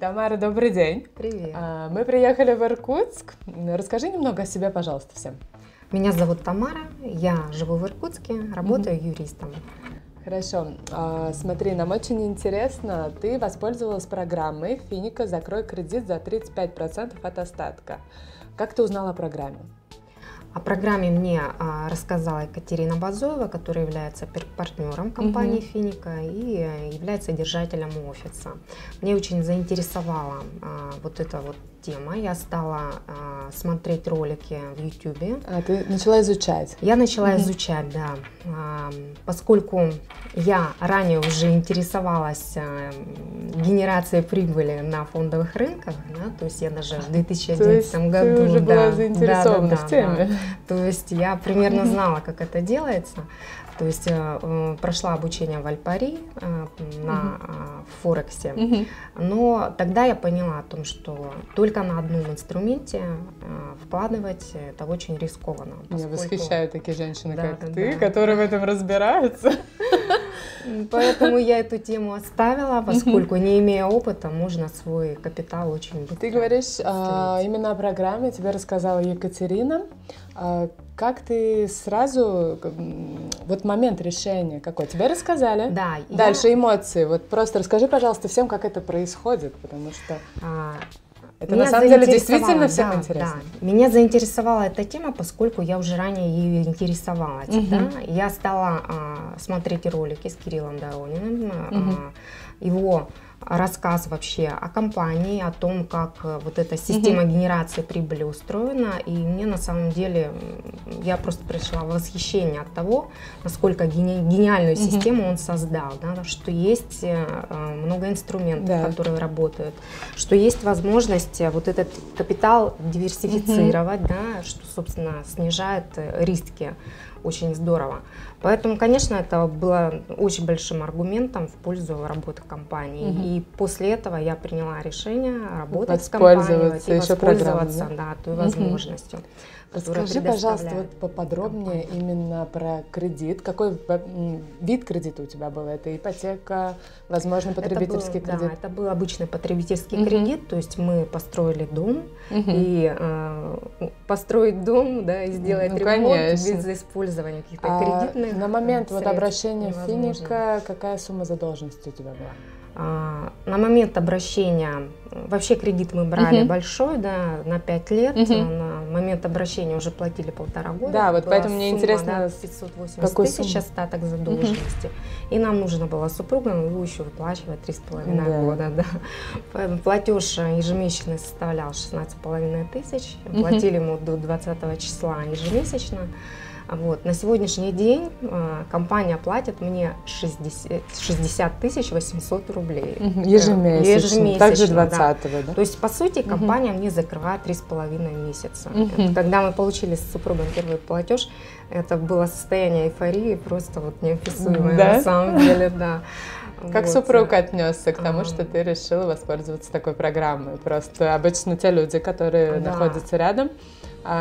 Тамара, добрый день. Привет. Мы приехали в Иркутск. Расскажи немного о себе, пожалуйста, всем. Меня зовут Тамара, я живу в Иркутске, работаю юристом. Хорошо. Смотри, нам очень интересно, ты воспользовалась программой «Финика. Закрой кредит за 35% от остатка». Как ты узнала о программе? О программе мне рассказала Екатерина Базоева, которая является партнером компании «Финика» и является держателем офиса. Мне очень заинтересовала вот эта вот тема. Я стала смотреть ролики в YouTube. Ты начала изучать? Я начала изучать, да. Поскольку я ранее уже интересовалась генерацией прибыли на фондовых рынках, да, то есть я даже в 2011 году... Ты уже была заинтересована в теме. То есть я примерно знала, как это делается. То есть прошла обучение в Альпари на Форексе, но тогда я поняла о том, что только на одном инструменте вкладывать это очень рискованно. Меня восхищают такие женщины, как ты, которые в этом разбираются. Поэтому я эту тему оставила, поскольку, не имея опыта, можно свой капитал очень быстро. Ты говоришь именно о программе, тебе рассказала Екатерина. Как ты сразу, вот момент решения какой, тебе рассказали? Да. Дальше эмоции, вот просто расскажи, пожалуйста, всем, как это происходит, потому что это на самом деле действительно всем интересно. Да. Меня заинтересовала эта тема, поскольку я уже ранее ею интересовалась. Да? Я стала смотреть ролики с Кириллом Дорониным, его рассказ вообще о компании, о том, как вот эта система генерации прибыли устроена. И мне на самом деле, я просто пришла в восхищение от того, насколько гениальную систему он создал, да, что есть много инструментов, которые работают, что есть возможность вот этот капитал диверсифицировать, да, что, собственно, снижает риски. Очень здорово. Поэтому, конечно, это было очень большим аргументом в пользу работы компании. И после этого я приняла решение работать с компанией и воспользоваться той возможностью. Расскажи, пожалуйста, вот поподробнее именно про кредит. Какой вид кредита у тебя был? Это ипотека, возможно, потребительский кредит? Да, это был обычный потребительский кредит, то есть мы построили дом, и построить дом, да, и сделать ремонт без использования каких-то кредитных. На момент вот обращения в Финика какая сумма задолженности у тебя была? На момент обращения, вообще кредит мы брали большой, да, на 5 лет, на момент обращения уже платили 1,5 года. Да, вот поэтому мне интересно, да, 580 тысяч остаток задолженности. И нам нужно было с супругом его еще выплачивать 3,5 года. Да. Платеж ежемесячный составлял 16,5 тысяч, платили ему до 20 числа ежемесячно. Вот. На сегодняшний день компания платит мне 60 800 рублей. Ежемесячно. Также 20-го, да? То есть, по сути, компания мне закрывает 3,5 месяца. Когда мы получили с супругом первый платеж, это было состояние эйфории, просто вот неописуемое, на самом деле, да. Как супруг отнесся к тому, что ты решила воспользоваться такой программой? Просто обычно те люди, которые находятся рядом,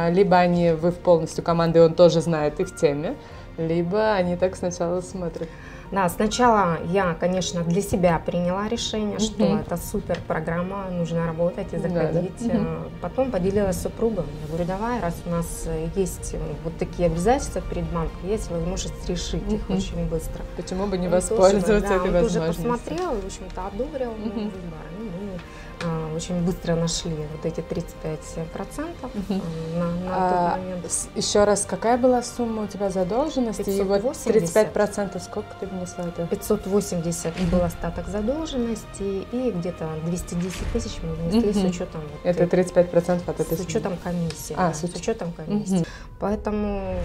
либо вы полностью команда, и он тоже знает и в теме, либо они так сначала смотрят. Да, сначала я, конечно, для себя приняла решение, что это супер программа, нужно работать и заходить. Потом поделилась с супругом. Я говорю, давай, раз у нас есть вот такие обязательства перед банком, есть возможность решить их очень быстро. Почему бы не воспользоваться этой возможностью? Он тоже посмотрел, в общем-то, одобрил мой выбор. Очень быстро нашли вот эти 35% на тот момент. Еще раз, какая была сумма у тебя задолженности? 580. И вот 35% сколько ты внесла? 580 был остаток задолженности, и где-то 210 тысяч мы внесли с учетом... Это 35% от этой суммы? С учетом комиссии. С учетом комиссии. Поэтому...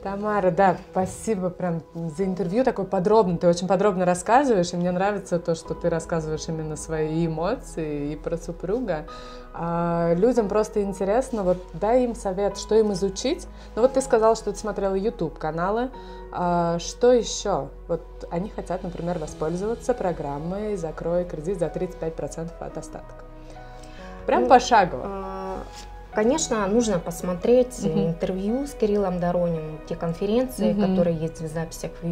Тамара, да, спасибо прям за интервью, такое подробно. Ты очень подробно рассказываешь, и мне нравится то, что ты рассказываешь именно свои эмоции и про супруга. Людям просто интересно, вот дай им совет, что им изучить. Ну вот ты сказала, что ты смотрела YouTube-каналы. Что еще? Вот они хотят, например, воспользоваться программой «Закрой кредит за 35% от остатка». Прям пошагово. Конечно, нужно посмотреть интервью с Кириллом Дорониным, те конференции, которые есть в записях в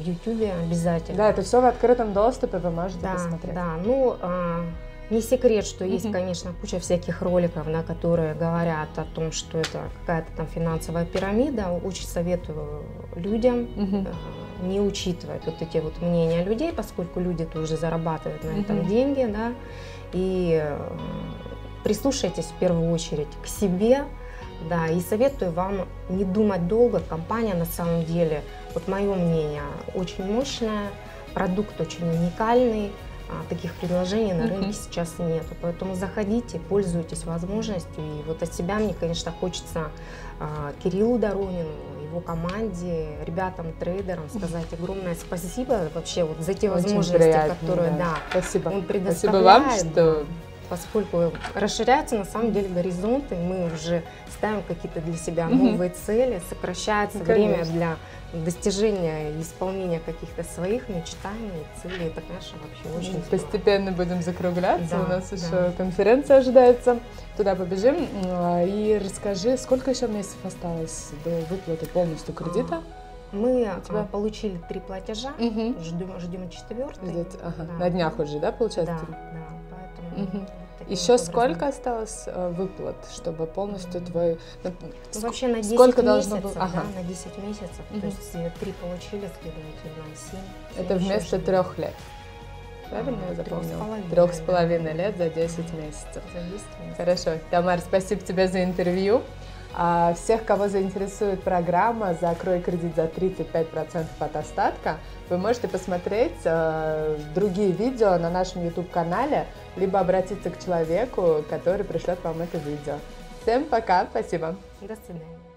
YouTube обязательно. Да, это все в открытом доступе, вы можете посмотреть. Да, ну, Не секрет, что есть, конечно, куча всяких роликов, на которые говорят о том, что это какая-то там финансовая пирамида. Очень советую людям не учитывать вот эти вот мнения людей, поскольку люди тоже зарабатывают на этом деньги, да, и прислушайтесь в первую очередь к себе, да, и советую вам не думать долго. Компания на самом деле, вот мое мнение, очень мощная, продукт очень уникальный. Таких предложений на рынке сейчас нету, поэтому заходите, пользуйтесь возможностью. И вот от себя мне, конечно, хочется Кириллу Доронину, его команде, ребятам-трейдерам сказать огромное спасибо вообще вот за те возможности, приятно, которые Спасибо. Он предоставляет. Спасибо вам, что... Поскольку расширяются на самом деле горизонты, мы уже ставим какие-то для себя новые цели, сокращается время для достижения и исполнения каких-то своих мечтаний, целей. Это, конечно, вообще очень постепенно будем закругляться. У нас еще конференция ожидается. Туда побежим. И расскажи, сколько еще месяцев осталось до выплаты полностью кредита? Мы получили 3 платежа, ждем 4-й. На днях уже, да, получается? Да, поэтому... Еще сколько осталось выплат, чтобы полностью твой... Вообще на 10 сколько месяцев, должно было? на 10 месяцев, то есть 3 получили, следовательно, 7. Это вместо 3 лет. Правильно я запомнила? 3,5 лет за 10 месяцев. За 10 месяцев. Хорошо. Тамар, спасибо тебе за интервью. Всех, кого заинтересует программа «Закрой кредит за 35% от остатка», вы можете посмотреть другие видео на нашем YouTube-канале, либо обратиться к человеку, который пришлет вам это видео. Всем пока, спасибо. До свидания.